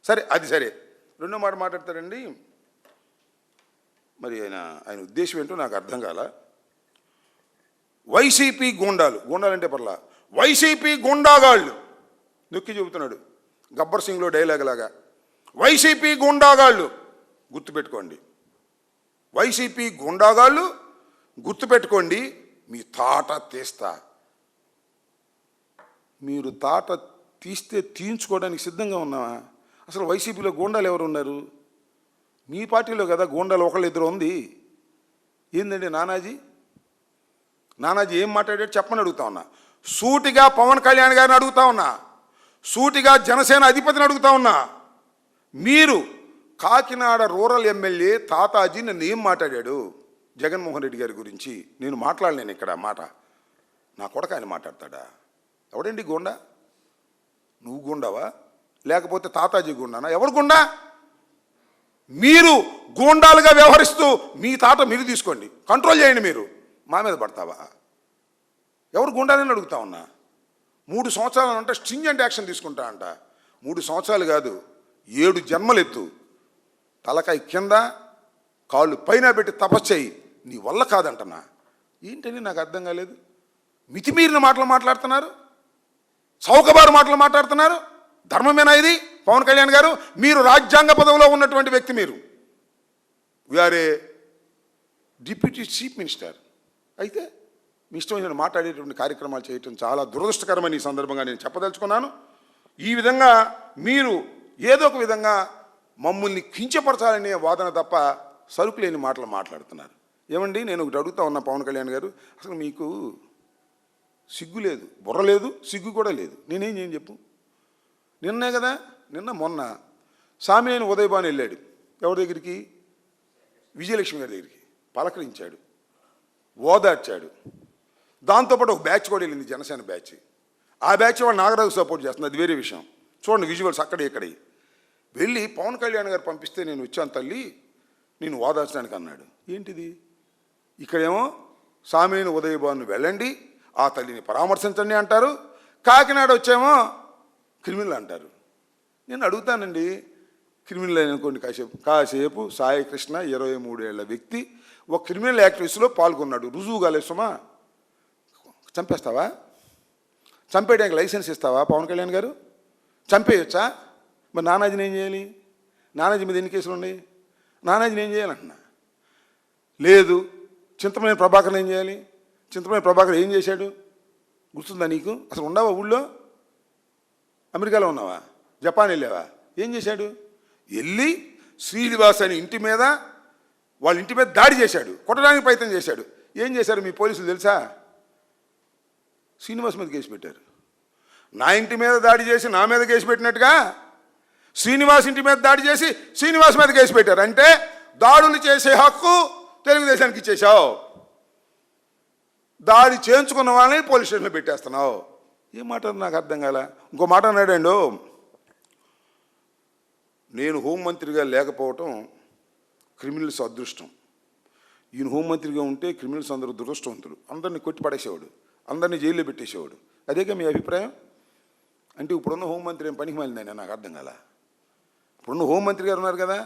సరే అది సరే. రెండో మాట మాట్లాడతారండి. మరి ఆయన ఉద్దేశం ఏంటో నాకు అర్థం కాల. వైసీపీ గూండాలంటే పర్లా, వైసీపీ గుండాగాళ్ళు నొక్కి చెబుతున్నాడు గబ్బర్ సింగ్లో డైలాగ్ లాగా. వైసీపీ గుండాగాళ్ళు గుర్తుపెట్టుకోండి, వైసీపీ గుండాగాళ్ళు గుర్తుపెట్టుకోండి, మీ తాట తీస్తా. మీరు తాట తీస్తే తీయించుకోవడానికి సిద్ధంగా ఉన్నావా? అసలు వైసీపీలో గూండాలు ఎవరు ఉన్నారు? మీ పార్టీలో కదా గూండాలు ఒకళ్ళు ఇద్దరు ఉంది. ఏందండి నానాజీ ఏం మాట్లాడాడు చెప్పని అడుగుతా ఉన్నా. సూటిగా పవన్ కళ్యాణ్ గారిని అడుగుతా ఉన్నా, సూటిగా జనసేన అధిపతిని అడుగుతా ఉన్నా. మీరు కాకినాడ రూరల్ ఎమ్మెల్యే తాతాజీ నన్ను ఏం మాట్లాడాడు జగన్మోహన్ రెడ్డి గారి గురించి? నేను మాట్లాడలేను ఇక్కడ మాట. నా కొడుకు ఆయన మాట్లాడతాడా? ఎవడండి గుండా? నువ్వు గుండావా లేకపోతే తాతాజీ గుండానా? ఎవరు గుండా? మీరు గూండాలుగా వ్యవహరిస్తూ మీ తాట మీరు తీసుకోండి, కంట్రోల్ చేయండి. మీరు మా మీద పడతావా? ఎవరు గుండాలని అడుగుతా ఉన్నా. 3 సంవత్సరాలు అంటే స్ట్రింజెంట్ యాక్షన్ తీసుకుంటా అంట. 3 సంవత్సరాలు కాదు, 7 జన్మలెత్తు, తలకాయ కింద కాళ్ళు పైన పెట్టి తపస్సేయి, నీ వల్ల కాదంటనా? ఏంటని నాకు అర్థం కాలేదు. మితిమీరిన మాటలు మాట్లాడుతున్నారు, చౌకబారు మాటలు మాట్లాడుతున్నారు. ధర్మమేనా ఇది? పవన్ కళ్యాణ్ గారు, మీరు రాజ్యాంగ పదవిలో ఉన్నటువంటి వ్యక్తి. మీరు వీఆర్ ఏ డిప్యూటీ చీఫ్ మినిస్టర్. అయితే మీ ఇష్టమైన మాట్లాడేటువంటి కార్యక్రమాలు చేయటం చాలా దురదృష్టకరమని ఈ సందర్భంగా నేను చెప్పదలుచుకున్నాను. ఈ విధంగా మీరు ఏదో ఒక విధంగా మమ్మల్ని కించపరచాలనే వాదన తప్ప సరుకు లేని మాటలు మాట్లాడుతున్నారు. ఏమండి, నేను ఒకటి అడుగుతా ఉన్నా పవన్ కళ్యాణ్ గారు, అసలు మీకు సిగ్గు లేదు, బుర్ర లేదు, సిగ్గు కూడా లేదు. నేనేం చేయను చెప్పు? మొన్న సామినేని ఉదయభాను వెళ్ళాడు. ఎవరి దగ్గరికి? విజయలక్ష్మి గారి దగ్గరికి. పలకరించాడు, ఓదార్చాడు. దాంతోపాటు ఒక బ్యాచ్ కూడా వెళ్ళింది, జనసేన బ్యాచ్. ఆ బ్యాచ్ వాళ్ళు నాగరాజు సపోర్ట్ చేస్తుంది, అది వేరే విషయం. చూడండి విజువల్స్ అక్కడ ఇక్కడే. వెళ్ళి పవన్ కళ్యాణ్ గారు పంపిస్తే నేను వచ్చాను తల్లి, నేను ఓదార్చడానికి అన్నాడు. ఏంటిది? ఇక్కడేమో సామినేని ఉదయభాను వెళ్ళండి, ఆ తల్లిని పరామర్శించండి అంటారు. కాకినాడ వచ్చేమో క్రిమినల్ అంటారు. నేను అడుగుతానండి, క్రిమినల్ అనుకోండి కాసేపు సాయి కృష్ణ 23 ఏళ్ల వ్యక్తి ఒక క్రిమినల్ యాక్టివిటీలో పాల్గొన్నాడు, రుజువు కాలేసుమా? చంపేస్తావా? చంపేయడానికి లైసెన్స్ ఇస్తావా పవన్ కళ్యాణ్ గారు? చంపేయచ్చా? మరి నానాజీని ఏం చేయాలి? నానాజీ మీద ఎన్ని కేసులు ఉన్నాయి? నానాజీని ఏం చేయాలంటున్నా? లేదు. చింతమనేని ప్రభాకర్ ఏం చేయాలి? చింతమనేని ప్రభాకర్ ఏం చేశాడు గుర్తుందా నీకు? అసలు ఉండవా ఊళ్ళో? అమెరికాలో ఉన్నావా? జపాన్ వెళ్ళావా? ఏం చేశాడు? వెళ్ళి శ్రీనివాస్ అని ఇంటి మీద, వాళ్ళ ఇంటి మీద దాడి చేశాడు, కొట్టడానికి ప్రయత్నం చేశాడు. ఏం చేశారు మీ పోలీసులు తెలుసా? శ్రీనివాస్ మీద కేసు పెట్టారు. నా ఇంటి మీద దాడి చేసి నా మీద కేసు పెట్టినట్టుగా శ్రీనివాస్ ఇంటి మీద దాడి చేసి శ్రీనివాస్ మీద కేసు పెట్టారు. అంటే దాడులు చేసే హక్కు తెలుగుదేశానికి ఇచ్చేసావు, దాడి చేయించుకున్న వాళ్ళని పోలీస్ స్టేషన్లో పెట్టేస్తున్నావు. ఏం మాట నాకు అర్థం కాల. ఇంకో మాట అన్నాడండు, నేను హోంమంత్రిగా లేకపోవటం క్రిమినల్స్ అదృష్టం, ఈయన హోంమంత్రిగా ఉంటే క్రిమినల్స్ అందరూ దురదృష్టవంతులు, అందరినీ కొట్టి పడేసేవాడు, అందరినీ జైల్లో పెట్టేసేవాడు. అదేగా మీ అభిప్రాయం? అంటే ఇప్పుడున్న హోంమంత్రి ఏం పనికి మాలిందని నాకు అర్థం కాల. ఇప్పుడున్న హోంమంత్రి గారు ఉన్నారు కదా,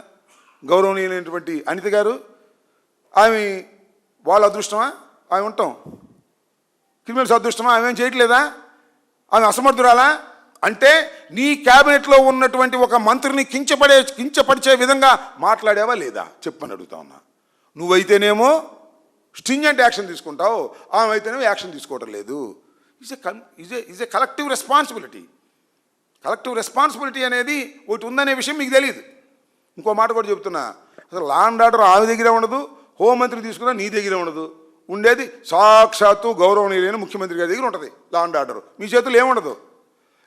గౌరవనీయులైనటువంటి అనిత గారు, ఆమె వాళ్ళ అదృష్టమా? ఆమె ఉంటాం క్రిమినల్స్ అదృష్టమా? ఆమె ఏం చేయట్లేదా? ఆమె అసమర్థురాలా? అంటే నీ క్యాబినెట్లో ఉన్నటువంటి ఒక మంత్రిని కించపరిచే విధంగా మాట్లాడావా లేదా చెప్పని అడుగుతా ఉన్నా. నువ్వైతేనేమో స్ట్రింజెంట్ యాక్షన్ తీసుకుంటావు, ఆమె అయితేనేమో యాక్షన్ తీసుకోవటం లేదు. Is a collective responsibility. Collective responsibility అనేది ఒకటి ఉందనే విషయం మీకు తెలియదు. ఇంకో మాట కూడా చెప్తున్నా, అసలు లా అండ్ ఆర్డర్ ఆమె దగ్గరే ఉండదు, హోంమంత్రి తీసుకున్నా నీ దగ్గరే ఉండదు. ఉండేది సాక్షాత్తు గౌరవనీయులైన ముఖ్యమంత్రి గారి దగ్గర ఉంటుంది లా అండ్ ఆర్డర్. మీ చేతుల్లో ఏముండదు.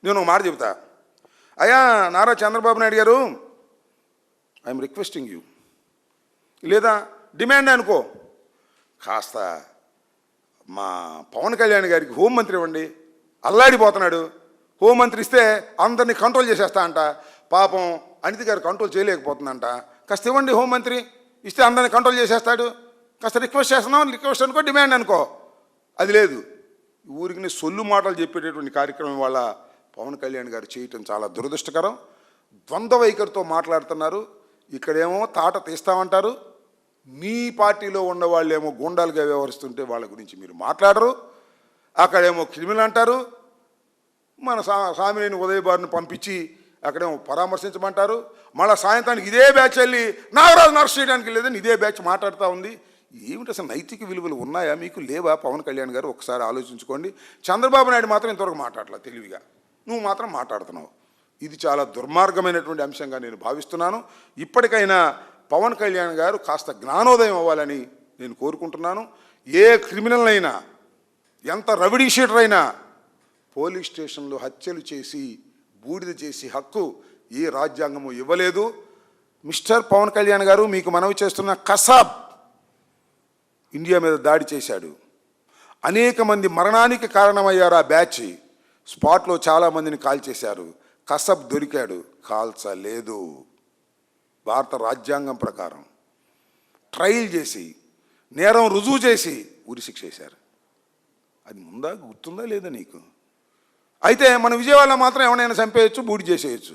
నేను ఒక మాట చెబుతా, అయ్యా నారా చంద్రబాబు నాయుడు గారు, ఐఎమ్ రిక్వెస్టింగ్ యూ, లేదా డిమాండ్ అనుకో, కాస్త మా పవన్ కళ్యాణ్ గారికి హోంమంత్రి ఇవ్వండి, అల్లాడిపోతున్నాడు. హోంమంత్రి ఇస్తే అందరినీ కంట్రోల్ చేసేస్తా అంట. పాపం అనిత గారు కంట్రోల్ చేయలేకపోతుందంట. కాస్త ఇవ్వండి హోంమంత్రి, ఇస్తే అందరినీ కంట్రోల్ చేసేస్తాడు. కాస్త రిక్వెస్ట్ చేస్తున్నాం, రిక్వెస్ట్ అనుకో, డిమాండ్ అనుకో. అది లేదు. ఊరికి సొల్లు మాటలు చెప్పేటటువంటి కార్యక్రమం వల్ల పవన్ కళ్యాణ్ గారు చేయటం చాలా దురదృష్టకరం. ద్వంద్వ వైఖరితో మాట్లాడుతున్నారు. ఇక్కడేమో తాట తీస్తామంటారు, మీ పార్టీలో ఉన్న వాళ్ళేమో గూండాలుగా వ్యవహరిస్తుంటే వాళ్ళ గురించి మీరు మాట్లాడరు. అక్కడేమో క్రిమినల్ అంటారు, మన సామినేని ఉదయబారుని పంపించి అక్కడేమో పరామర్శించమంటారు. మళ్ళీ సాయంత్రానికి ఇదే బ్యాచ్ వెళ్ళి నాగరాజు అరెస్ట్ చేయడానికి లేదని ఇదే బ్యాచ్ మాట్లాడుతూ ఉంది. ఏమిటి అసలు నైతిక విలువలు ఉన్నాయా మీకు, లేవా? పవన్ కళ్యాణ్ గారు ఒకసారి ఆలోచించుకోండి. చంద్రబాబు నాయుడు మాత్రం ఇంతవరకు మాట్లాడలా తెలివిగా, నువ్వు మాత్రం మాట్లాడుతున్నావు. ఇది చాలా దుర్మార్గమైనటువంటి అంశంగా నేను భావిస్తున్నాను. ఇప్పటికైనా పవన్ కళ్యాణ్ గారు కాస్త జ్ఞానోదయం అవ్వాలని నేను కోరుకుంటున్నాను. ఏ క్రిమినల్ అయినా, ఎంత రవిడీ షీటర్ అయినా పోలీస్ స్టేషన్లో హత్యలు చేసి బూడిద చేసి హక్కు ఏ రాజ్యాంగము ఇవ్వలేదు. మిస్టర్ పవన్ కళ్యాణ్ గారు, మీకు మనవి చేస్తున్న కసాబ్ ఇండియా మీద దాడి చేశాడు. అనేక మంది మరణానికి కారణమయ్యారు. ఆ బ్యాచ్ స్పాట్లో చాలామందిని కాల్చేశారు. కసబ్ దొరికాడు, కాల్చలేదు. భారత రాజ్యాంగం ప్రకారం ట్రయల్ చేసి నేరం రుజువు చేసి ఉరిశిక్ష చేశారు. అది ముందా గుర్తుందా లేదా నీకు? అయితే మన విజయవాడలో మాత్రం ఎవరైనా చంపేయచ్చు, బూడి చేసేయచ్చు.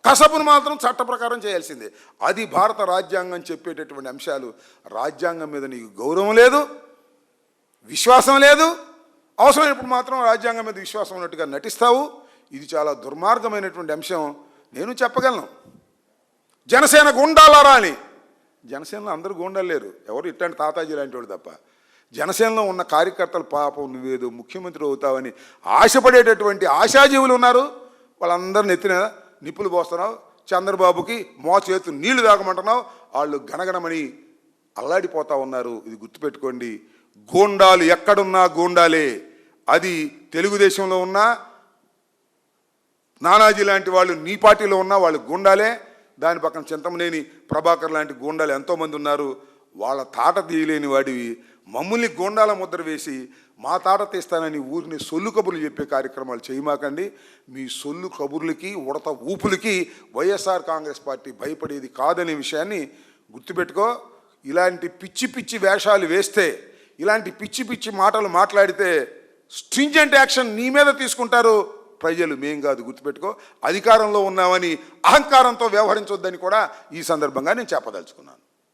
కసబును మాత్రం చట్ట ప్రకారం చేయాల్సిందే. అది భారత రాజ్యాంగం చెప్పేటటువంటి అంశాలు. రాజ్యాంగం మీద నీకు గౌరవం లేదు, విశ్వాసం లేదు. అవసరమైనప్పుడు మాత్రం రాజ్యాంగం మీద విశ్వాసం ఉన్నట్టుగా నటిస్తావు. ఇది చాలా దుర్మార్గమైనటువంటి అంశం. నేను చెప్పగలను, జనసేన గుండాలారా అని. జనసేనలో అందరూ గుండాలు లేరు, ఎవరు ఇట్లాంటి తాతాజీ లాంటి వాడు తప్ప. జనసేనలో ఉన్న కార్యకర్తలు పాపం నువ్వేదో ముఖ్యమంత్రి అవుతావని ఆశపడేటటువంటి ఆశాజీవులు ఉన్నారు. వాళ్ళందరూ నెత్తిన నిప్పులు పోస్తున్నావు. చంద్రబాబుకి చేతులు నీళ్లు తాగమంటున్నావు. వాళ్ళు గణగణమని అల్లాడిపోతా ఉన్నారు. ఇది గుర్తుపెట్టుకోండి. గూండాలు ఎక్కడున్నా గూండాలే. అది తెలుగుదేశంలో ఉన్నా, నానాజీ లాంటి వాళ్ళు నీ పార్టీలో ఉన్నా వాళ్ళు గూండాలే. దాని పక్కన చింతమనేని ప్రభాకర్ లాంటి గూండాలు ఎంతోమంది ఉన్నారు. వాళ్ళ తాట తీయలేని వాడివి మమ్మల్ని గూండాల ముద్ర వేసి మా తాట తీస్తానని ఊరిని సొల్లు కబుర్లు చెప్పే కార్యక్రమాలు చేయమాకండి. మీ సొల్లు కబుర్లకి ఉడత ఊపులకి వైఎస్ఆర్ కాంగ్రెస్ పార్టీ భయపడేది కాదనే విషయాన్ని గుర్తుపెట్టుకో. ఇలాంటి పిచ్చి పిచ్చి వేషాలు వేస్తే, ఇలాంటి పిచ్చి పిచ్చి మాటలు మాట్లాడితే స్ట్రింజెంట్ యాక్షన్ నీ మీద తీసుకుంటారు ప్రజలు, మేం కాదు. గుర్తుపెట్టుకో. అధికారంలో ఉన్నామని అహంకారంతో వ్యవహరించొద్దని కూడా ఈ సందర్భంగా నేను చెప్పదలుచుకున్నాను.